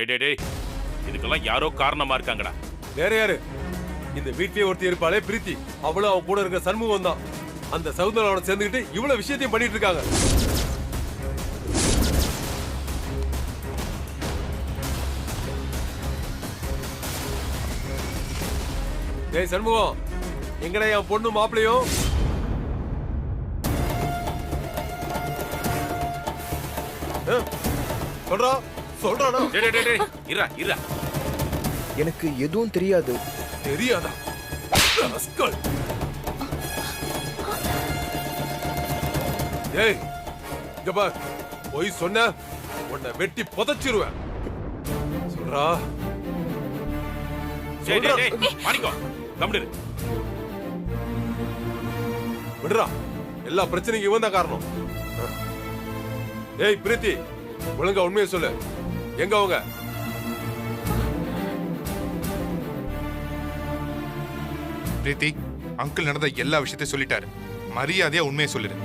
டேய் இதுக்கெல்லாம் யாரோ காரணமா இருக்காங்கடா. வேற யாரு? இந்த வீட்லயே ஒருத்தி இருப்பாளே பிரீத்தி, அவளும் அவன் கூட இருக்க சண்முகம் தான். அந்த சவுந்தரனோட சேர்ந்துக்கிட்டு இவ்வளவு விஷயத்தையும் பண்ணிட்டு இருக்காங்க. டேய் சண்முகம், எங்கடா என் பொண்ணு மாப்பிளையும்? சொல்றா சொல்றானா? டேய் இரா எனக்கு எதுவும் தெரியாது. தெரியாதா? ஏய் இங்க பார், போய் சொன்ன உன்னை வெட்டி புதைச்சிருவேன். சொல்றா டேய் மாணிக்கம் கம்முடு. விடுறா, எல்லா பிரச்சனைக்கும் இவன் தான் காரணம். ஏய் பிரீத்தி, ஒழுங்கா உண்மையை சொல்லு, எங்க அவங்க? பிரீத்தி, அங்கிள் நடந்த எல்லா விஷயத்தையும் சொல்லிட்டாரு. மரியாதையா உண்மையை சொல்லிடு.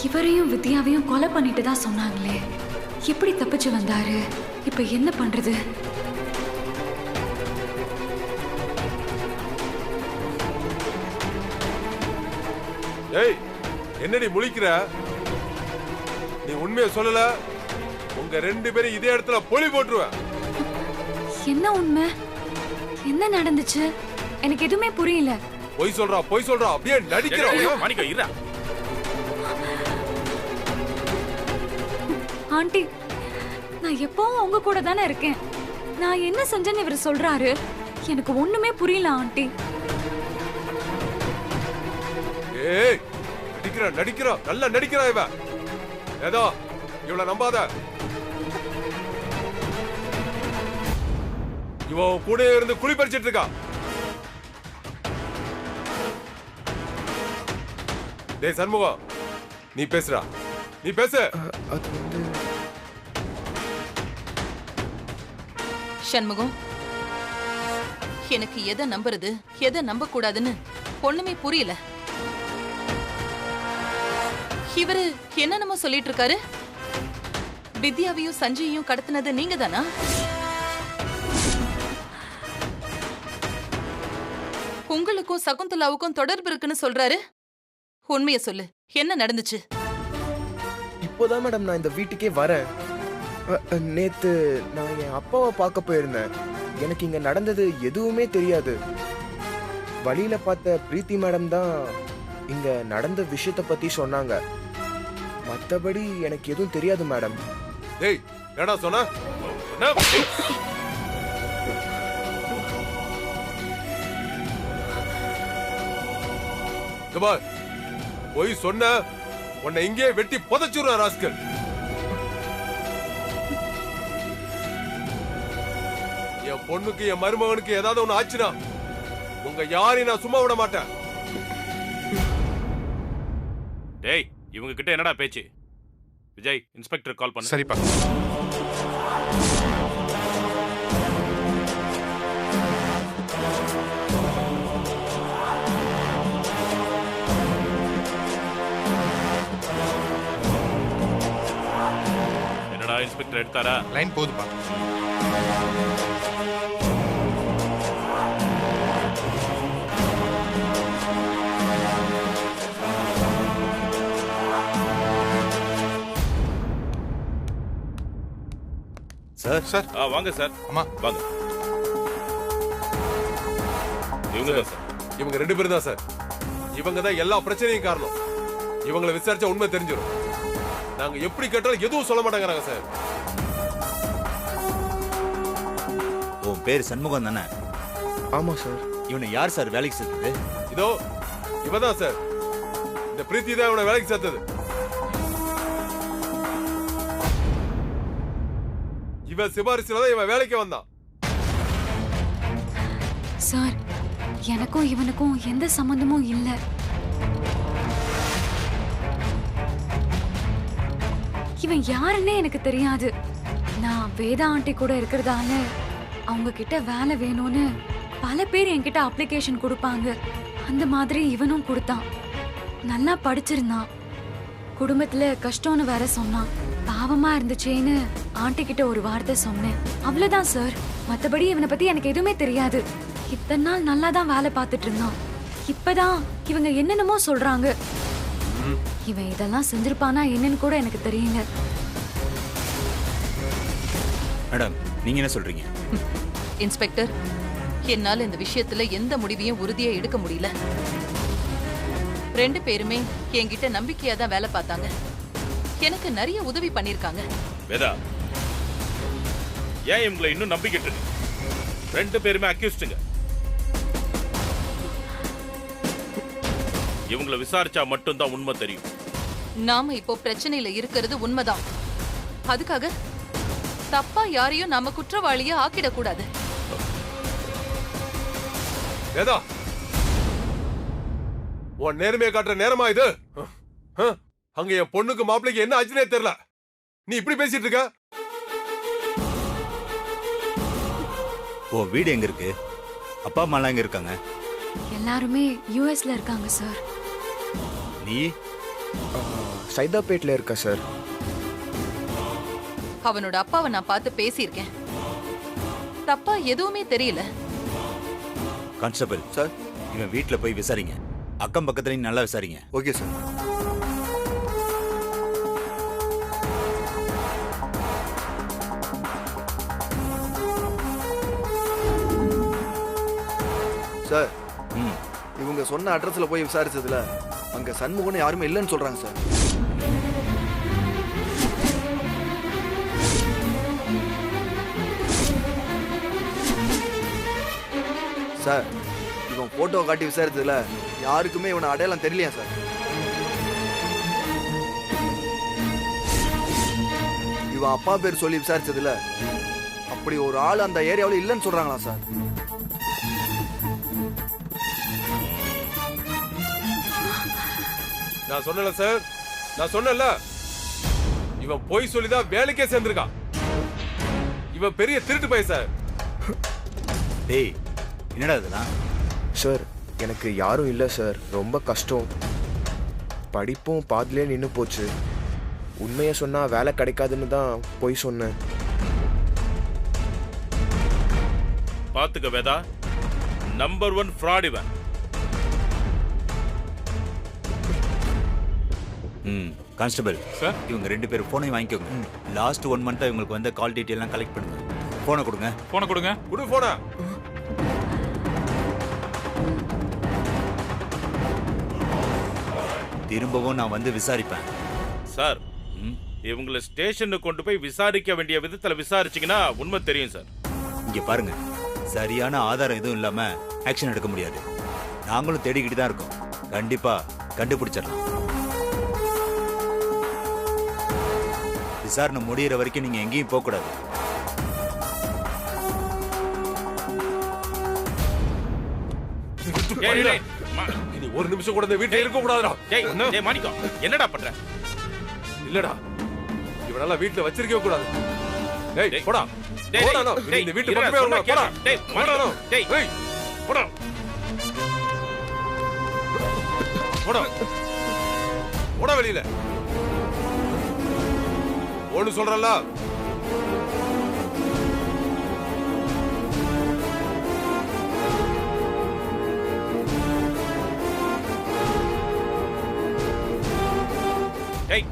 இவரையும் வித்யாவையும் கொலை பண்ணிட்டு தான் சொன்னாங்களே, எப்படி தப்பிச்சு வந்தாரு? இப்ப என்ன பண்றது? ஏய் என்னடி முழிக்கிற? நீ உண்மையை சொல்லல, உங்க ரெண்டு பேரும் இதே இடத்துல பொலி போட்டுருவேன். என்ன உண்மை? என்ன நடந்துச்சு? எனக்கு எதுவுமே புரியல. பொய் சொல்றா, அப்படியே நடிக்கிறோம். மாணிக்கம் இரா. ஆண்டி, நான் எப்பவும் உங்க கூட தானே இருக்கேன். நான் என்ன செஞ்சேன்னு இவர் சொல்றாரு? எனக்கு ஒண்ணுமே புரியல ஆண்டி. ஏய் நடிக்கிறா, நல்லா நடிக்கிறா இவ. ஏதோ இவள நம்பாத. இவ கூட இருந்து குழி பறிச்சிட்டு இருக்கா. டேய் சண்முகம், நீ பேசுறா, நீ பேசு. சண்முகம், எனக்கு எதை நம்புறது எதை நம்ப கூடாதுன்னு ஒண்ணுமே புரியல. இவரு என்னென்னமோ சொல்லிட்டு இருக்காரு. வித்யாவையும் சஞ்சயையும் கடத்தினது நீங்க தானா? உங்களுக்கும் சகுந்தலாவுக்கும் தொடர்பு இருக்குன்னு சொல்றாரு. உண்மைய சொல்லு, என்ன நடந்துச்சு? இப்போதான் மேடம் நான் இந்த வீட்டுக்கே வரேன். நேத்து நான் என் அப்பாவை பார்க்க போயிருந்தேன். எனக்கு இங்க நடந்தது எதுவுமே தெரியாது. வழியில பார்த்த பிரீத்தி மேடம் தான் இங்க நடந்த விஷயத்தை பத்தி சொன்னாங்க. மத்தபடி எனக்கு எதுவும் தெரியாது மேடம். டேய் என்னடா சொன்ன? கபால், போய் சொன்ன உன்னை இங்கே வெட்டி புதைச்சுடுறேன் ராஸ்கல். என் பொண்ணுக்கு என் மருமகனுக்கு ஏதாவது ஒண்ணு ஆச்சுனா உங்க யாரையும் நான் சும்மா விட மாட்டேன். டேய் இவங்க கிட்ட என்னடா பேச்சு? விஜய், இன்ஸ்பெக்டர் கால் பண்ணு. சரிப்பா. என்னடா இன்ஸ்பெக்டர் எடுத்தாரா? லைன் போதுப்பா. சார் வாங்க சார். அம்மா வாங்க. இவங்க தான் சார். இவங்க ரெண்டு பேரும் தான் சார். இவங்க தான் எல்லா பிரச்சனையும் காரணம். இவங்களை விசாரிச்சா உண்மை தெரிஞ்சிடும். நாங்க எப்படி கேட்டாலும் எதுவும் சொல்ல மாட்டேங்கிறாங்க சார். உன் பேர் சண்முகம் தானே? ஆமா சார். இவனை யார் சார் வேலைக்கு சேர்த்தது? இதோ இவதான் சார். இந்த பிரீத்தி தான் இவனை வேலைக்கு சேர்த்தது. இவன் சிபாரிசுல தான் இவன் வேலைக்கு வந்தான். சார், எனக்கும் இவனுக்கும் எந்த சம்பந்தமும் இல்ல. இவன் யாருன்னே எனக்கு தெரியாது. நான் வேதா ஆண்டி கூட இருக்கிறதால அவங்க கிட்ட வேலை வேணும்னு பல பேர் என்கிட்ட அப்ளிகேஷன் கொடுப்பாங்க. அந்த மாதிரி இவனும் கொடுத்தான். நல்லா படிச்சிருந்தான். குடும்பத்துல கஷ்டம்னு வேற சொன்னான். பாவமா இருந்துச்சேன்னு ஆண்டி கிட்ட ஒரு வார்த்தை சொன்னேன், அவ்வளவுதான் சார். மத்தபடி இவனை பத்தி எனக்கு எதுவுமே தெரியாது. இத்தனை நாள் நல்லா தான் வேலை பார்த்துட்டு இருந்தான். இப்பதான் இவங்க என்னென்னமோ சொல்றாங்க. இவன் இதெல்லாம் செஞ்சிருப்பானா என்னன்னு கூட எனக்கு தெரியுங்க. மேடம் நீங்க என்ன சொல்றீங்க? இன்ஸ்பெக்டர், என்னால இந்த விஷயத்துல எந்த முடிவையும் உறுதியா எடுக்க முடியல. 2 பேருமே என்கிட்ட நம்பிக்கையா தான் வேலை பார்த்தாங்க. எனக்கு நிறைய உதவி பண்ணிருக்காங்க. வேதா, ஏன் இவங்களை இன்னும் நம்பிக்கிட்டு 2 பேருமே அக்யூஸ்டுங்க. இவங்களை விசாரிச்சா மட்டும்தான் உண்மை தெரியும். நாம இப்போ பிரச்சனையில இருக்கிறது உண்மைதான். அதுக்காக தப்பா யாரையும் நாம குற்றவாளியா ஆக்கிடக்கூடாது. வேதா, உன் நேர்மையை காட்டுற நேரமா இது? அங்க என் பொண்ணுக்கு மாப்பிளைக்கு என்ன ஆச்சுனே தெரியல. நீ இப்படி பேசிட்டு இருக்க? உன் வீடு எங்க இருக்கு? அப்பா அம்மா எல்லாம் எங்க இருக்காங்க? எல்லாருமே யுஎஸ்ல இருக்காங்க சார். நீ? சைதாப்பேட்ல இருக்க சார். அவனோட அப்பாவை நான் பார்த்து பேசியிருக்கேன். தப்பா எதுவுமே தெரியல. கான்ஸ்டபிள் சார், இவன் வீட்டுல போய் விசாரிங்க. அக்கம் பக்கத்துலயும் நல்லா விசாரிங்க. Okay sir. சார், இவங்க சொன்ன அட்ரஸ்ல போய் விசாரிச்சதுல அங்க சண்முகன்னு யாருமே இல்லைன்னு சொல்றாங்க சார். சார், இவன் போட்டோ காட்டி விசாரிச்சதுல யாருக்குமே இவனை அடையாளம் தெரியலையா சார்? இவன் அப்பா பேர் சொல்லி விசாரிச்சதுல அப்படி ஒரு ஆள் அந்த ஏரியாவில் இல்லைன்னு சொல்றாங்களா சார்? நான் சொன்னல சார், நான் சொன்னல, இவன் போய் சொல்லிதான் வேலைக்கே சேர்ந்திருக்கான். இவன் பெரிய திருட்டு பையன் சார். டேய், என்னடா இதெல்லாம்? சார், எனக்கு யாரும் இல்லை சார். ரொம்ப கஷ்டம். படிப்பும் பாதிலே நின்று போச்சு. உண்மையை சொன்னா வேலை கிடைக்காதுன்னு தான் போய் சொன்னேன். பாத்துக்க வேதா, நம்பர் 1 ஃப்ராட் இவன். கான்ஸ்டபிள் சார், இவங்க 2 பேரும் போனை வாங்கிக்கோங்க. லாஸ்ட் 1 மந்த்தா இவங்களுக்கு வந்த கால் டீட்டெயில் எல்லாம் கலெக்ட் பண்ணுங்க. போனை கொடுங்க. போனை கொடுங்க. குடு போனா. திரும்பவும் நான் வந்து விசாரிப்பேன். சார், இவங்களை ஸ்டேஷனுக்கு கொண்டு போய் விசாரிக்க வேண்டிய விதத்துல விசாரிச்சீங்கன்னா உண்மை தெரியும் சார். இங்க பாருங்க, சரியான ஆதாரம் எதுவும் இல்லாம ஆக்ஷன் எடுக்க முடியாது. நாங்களும் தேடிக்கிட்டு தான் இருக்கோம். கண்டிப்பா கண்டுபிடிச்சிடலாம். விசாரணை முடியிற வரைக்கும் நீங்க எங்கேயும் போக கூடாது. இனி ஒரு நிமிஷம் கூட இந்த வீட்டுல இருக்க கூடாதுடா. டேய் மாணிக்கம், என்னடா பண்ற? இல்லடா, இவனெல்லாம் வீட்டுல வச்சிருக்கவே கூடாது. டேய் போடா. டேய், போடா, நோ. டேய், இந்த வீட்டு இருடா, பக்கமே சொன்னா வரக்கூடாது. போடா. கேளு. டேய், போடா, நோ. டேய், டேய், போடா. போடா. போடா வெளியில. ஒன்னு சொல்றல்ல. டேய்,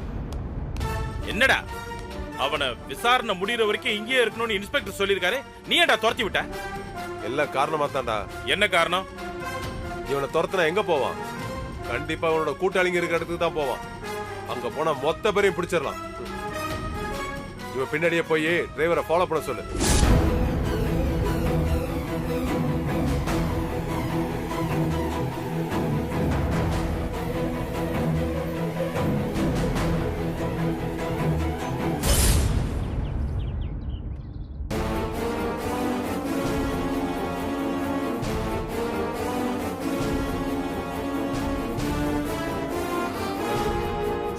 என்னடா? அவனை விசாரணை முடியற வரைக்கும் இங்கேயே இருக்கணும்னு இன்ஸ்பெக்டர் சொல்லியிருக்காரு. நீ ஏன்டா துரத்தி விட்ட? எல்லாம் காரணமா தான்டா. என்ன காரணம்? இவனை துரத்துனா எங்க போவான்? கண்டிப்பா அவனோட கூட்டாளிங்க இருக்கிற இடத்துக்கு தான் போவான். அங்க போனா மொத்த பேரையும் பிடிச்சிடலாம். இவன் பின்னாடியே போய் டிரைவரை ஃபாலோ பண்ண சொல்லு.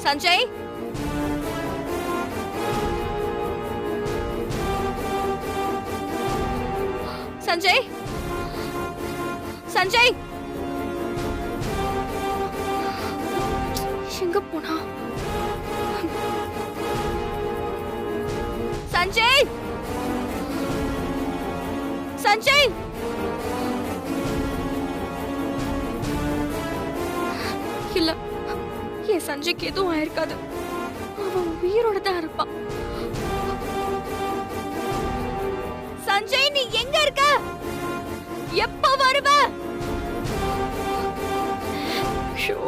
சஞ்சய், சஞ்சய், சஞ்சய், எங்க போனா? சஞ்சய் சஞ்சய் இல்ல, என் சஞ்சய்க்கு எதுவும் ஆயிருக்காது. அவன் உயிரோட தான் இருப்பான். சஞ்சய், நீ எங்க இருக்க? எப்ப வருவ? ஷோ.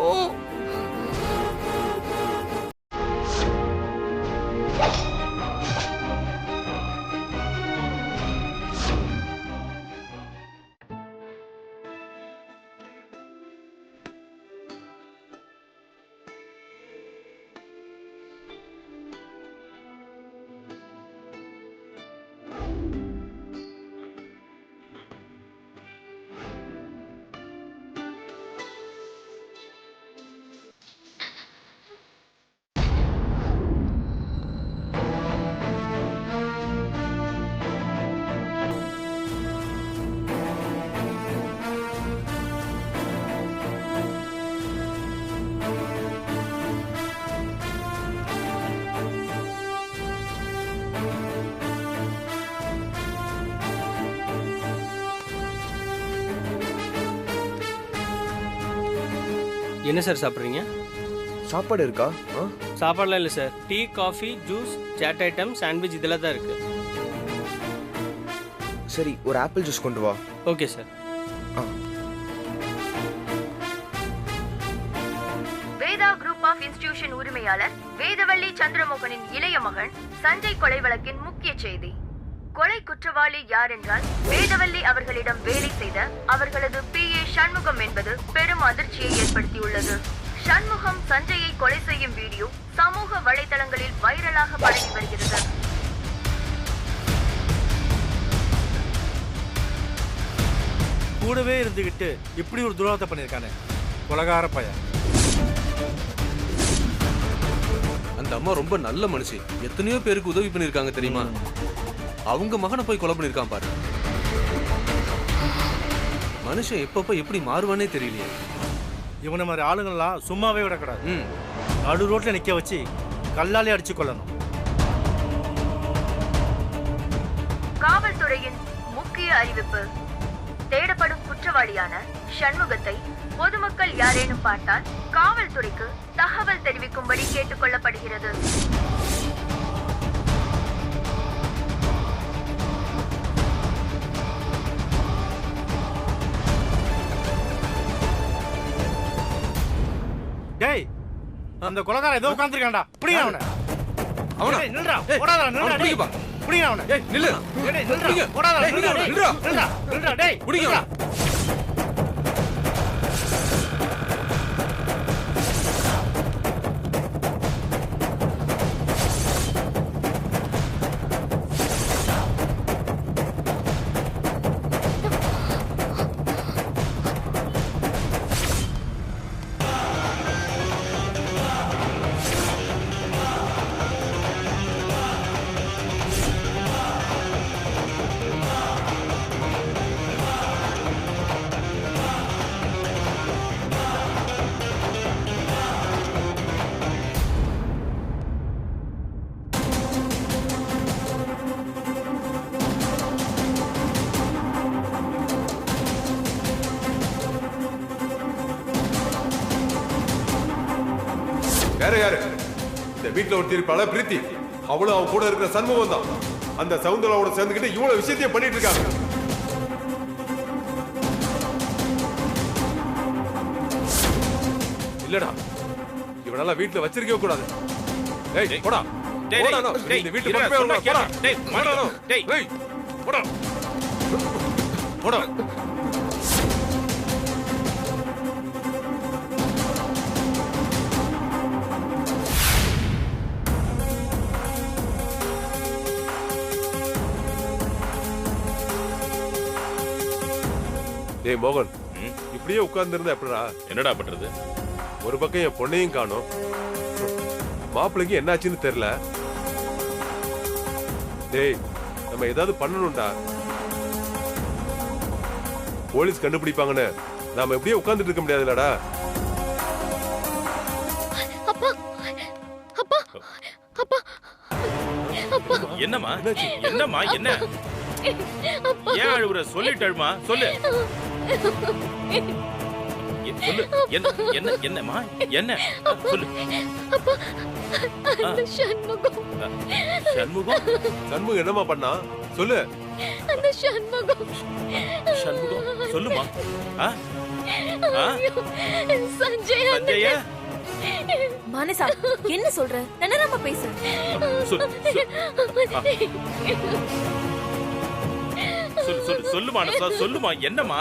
என்ன சார் சாப்பிட்றீங்க? சாப்பாடு இருக்கா? சாப்பாடுலாம் இல்லை sir. Tea, coffee, juice, chat item, sandwich இதெல்லாம் தான் இருக்கு. சரி, ஒரு ஆப்பிள் ஜூஸ் கொண்டு வா. Okay sir. Veda group of institution உரிமையாளர் வேதவள்ளி சந்திரமோகனின் இளைய மகன் சஞ்சய் கொலை வழக்கின் முக்கிய செய்தி. கொலை குற்றவாளி யார் என்றால் வேதவள்ளி அவர்களிடம் வேலை செய்த அவர்களது PA சண்முகம் என்பது பெரும் அதிர்ச்சியை ஏற்படுத்தியுள்ளது. சண்முகம் சஞ்சயை கொலை செய்யும் வீடியோ சமூக வலைதளங்களில் வைரலாக பரவி வருகிறது. கூடவே இருந்துகிட்டு இப்படி ஒரு துரோகத்தை பண்ணிருக்கானே, கொலகார பையன். அந்த அம்மா ரொம்ப நல்ல மனுஷி. எத்தனையோ பேருக்கு உதவி பண்ணிருக்காங்க தெரியுமா? அவங்க மகனை போய் கொலை பண்ணிருக்கான் பாரு. மனுஷன் எப்பப்ப எப்படி மாறுவானே தெரியலையே. இவனை மாதிரி ஆளுங்கள்லாம் சும்மாவே விடக்கூடாது. நடு ரோட்ல நிக்க வச்சு கல்லாலே அடிச்சு கொள்ளணும். காவல்துறையின் முக்கிய அறிவிப்பு. தேடப்படும் குற்றவாளியான சண்முகத்தை பொதுமக்கள் யாரேனும் பார்த்தால் காவல்துறைக்கு தகவல் தெரிவிக்கும்படி கேட்டுக்கொள்ளப்படுகிறது. டேய், அந்த கொலகாரன் ஏதோ உட்கார்ந்திருக்கான்டா. புடிங்க அவனை. அவனா? நில்றா. ஓடாதடா, நில்றா. டேய், புடிங்க அவனை. ஏய், நில்லு. டேய், நில்றா. ஓடாதடா, நில்றா. நில்றா. நில்றா, டேய். புடிங்க அவனை. வேற யாரு? இந்த வீட்டுல ஒரு திருப்பாள பிரீத்தி. அவளும் அவன் கூட இருக்கிற சண்முகம் தான். அந்த சவுந்தராவோட சேர்ந்துக்கிட்டு இவ்வளவு விஷயத்தையும் பண்ணிட்டு இருக்காங்க. இல்லடா, இவனால வீட்டுல வச்சிருக்கவே கூடாது. டேய், போடா. போடா, இந்த வீட்டு பக்கமே வரணும். போடா. டேய், போடா. டேய், டேய், போடா. போடா. டேய் மோகன், இப்படியே உட்கார்ந்து இருந்தா எப்படா? என்னடா பண்றது? ஒரு பக்கம் என் பொண்ணையும் காணோம், மாப்பிள்ளைக்கு என்னாச்சுன்னு தெரியல. டேய், நம்ம ஏதாவது பண்ணணும்டா. போலீஸ் கண்டுபிடிப்பாங்கன்னு நாம எப்படியே உட்கார்ந்துட்டு இருக்க முடியாதுலடா. அப்பா அப்பா அப்பா அப்பா என்னம்மா என்னம்மா என்ன ஏன் அழுவுற? சொல்லிட்டழுமா சொல்லு. சொல்லு என்ன என்ன என்னம்மா என்ன சொல்லு. சண்முகம் என்னம்மா பண்ணா சொல்லு. அந்த சண்முகம் சொல்லுமா. சஞ்சய மானசா என்ன சொல்ற? தனராம பேசு. சொல்லு மானசா சொல்லுமா. என்னம்மா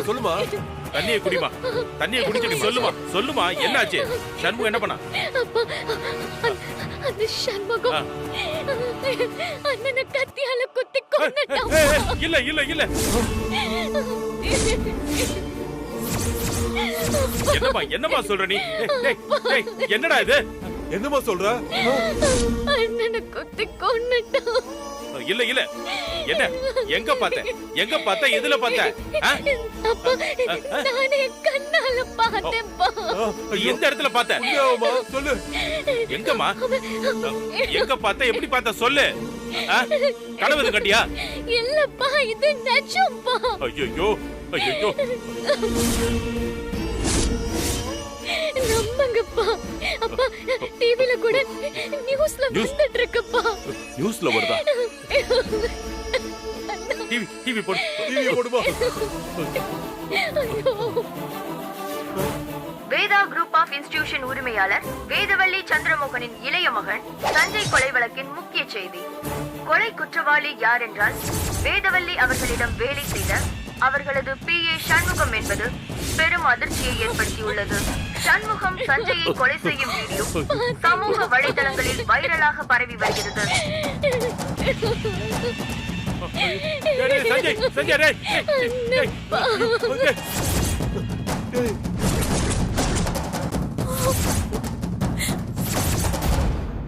சொல்லுமா. தண்ணியை குடிமா. தண்ணியை குடிச்சு சொல்லுமா. சொல்லுமா என்னாச்சு? சண்முகம் என்ன பண்ணா? அந்த சண்முகம் அண்ணனை கத்தியால குத்தி கொன்னுட்டான். இல்ல இல்ல இல்ல. என்னம்மா என்னம்மா சொல்ற நீ? என்னடா இது? என்னம்மா சொல்ற? அண்ணனை குத்தி கொன்னுட்டான். இல்ல இல்ல. என்ன எங்க பார்த்த எதுல பார்த்த? நானே கண்ணால பார்த்தேன்ப்பா. எந்த இடத்துல பார்த்த? சொல்லு. எங்கம்மா எங்க பார்த்த? எப்படி பார்த்த சொல்லு. கனவு கட்டியா? இல்லப்பா இது நிஜம்பா. ஐயோ ஐயோ நம்பங்கப்பா. அப்பா டிவில கூட நியூஸ்ல வந்துட்டு இருக்குப்பா. நியூஸ்ல வருதா? டிவி போடுமா. வேதா குரூப் ஆஃப் இன்ஸ்டிடியூஷன் உரிமையாளர் வேதவள்ளி சந்திரமோகனின் இளைய மகன் சஞ்சய் கொலை வழக்கின் முக்கிய செய்தி. கொலை குற்றவாளி யார் என்றால் வேதவள்ளி அவர்களிடம் வேலை செய்த அவர்களது PA சண்முகம் என்பது பெரும் அதிர்ச்சியை ஏற்படுத்தியுள்ளது. சண்முகம் சஞ்சயை கொலை செய்யும் வீடியோ சமூக வலைதளங்களில் வைரலாக பரவி வருகிறது.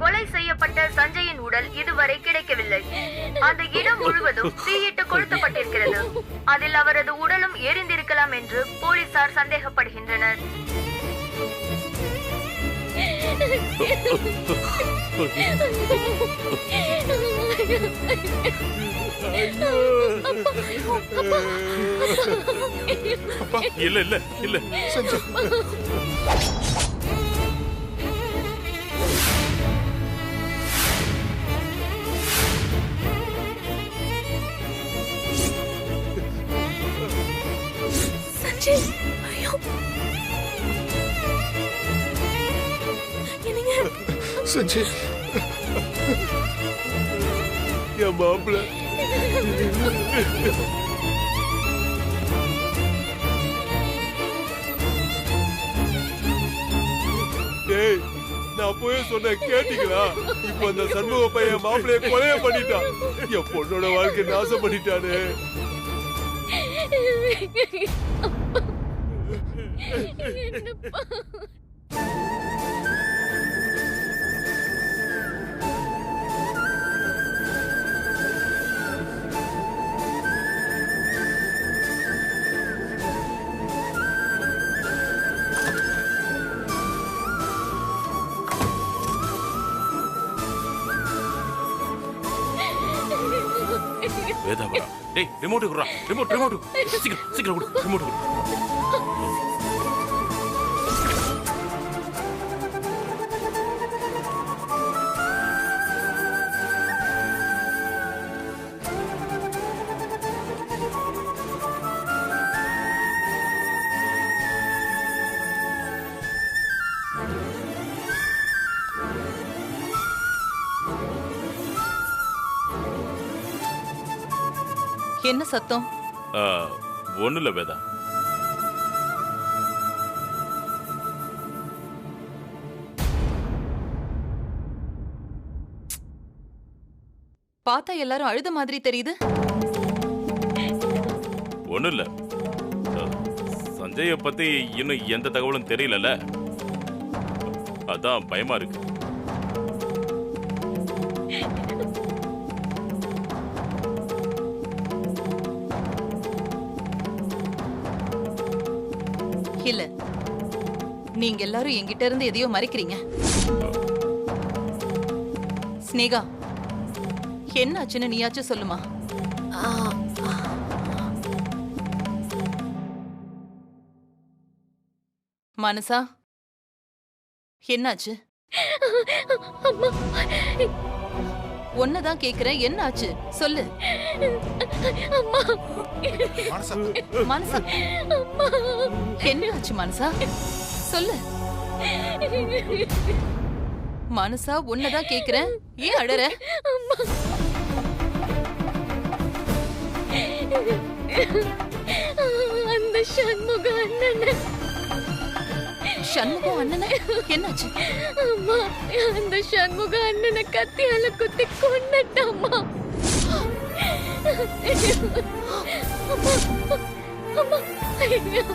கொலை செய்யப்பட்ட சஞ்சயின் உடல் இதுவரை கிடைக்கவில்லை. அந்த இடம் முழுவதும் தீயிட்டு கொளுத்தப்பட்டிருக்கிறது. அதில் அவரது உடலும் எரிந்திருக்கலாம் என்று போலீசார் சந்தேகப்படுகின்றனர். இல்ல இல்ல இல்ல. சஞ்சய் ஐயோ என்னங்க சஞ்சய் என் மாப்பிள்ள டேய் நான் அப்பவே சொன்னேன் கேட்டீங்களா? இப்ப அந்த சண்முக பையன் மாப்பிள்ளைய கொலைய பண்ணிட்டான். என் பொண்ணோட வாழ்க்கை நாசம் பண்ணிட்டானே. வேதாவரா டேய் ரிமோட் குடுறா. ரிமோட் சீக்கிரம் குடு. ரிமோட் குடு. என்ன சத்தம்? ஒண்ணு இல்ல வேதா. பார்த்தா எல்லாரும் அழுத மாதிரி தெரியுது. ஒண்ணு இல்ல. சஞ்சய பத்தி இன்னும் எந்த தகவலும் தெரியலல. அதான் பயமா இருக்கு. இல்ல நீங்க எல்லாரும் என்கிட்ட இருந்து எதையோ மறைக்கிறீங்க. ஸ்னேகா, என்னாச்சுன்னு நீயாச்சும் சொல்லுமா? மனசா, என்னாச்சு? அம்மா, ஒன்னதான் கேக்குறேன், என்னாச்சு சொல்லு. அம்மா, மனசா, என்னாச்சு மனசா சொல்லு. மனசா, ஒன்னதான் கேக்குறேன், ஏன் அழற? அம்மா, அந்த சண்முக அண்ணனை. சண்முக அண்ணனை என்னாச்சு? அம்மா, அந்த சண்முக அண்ணனை கத்தியால குத்தி கொன்னுட்டாம்மா. அம்மா, அம்மா, ஐயோ.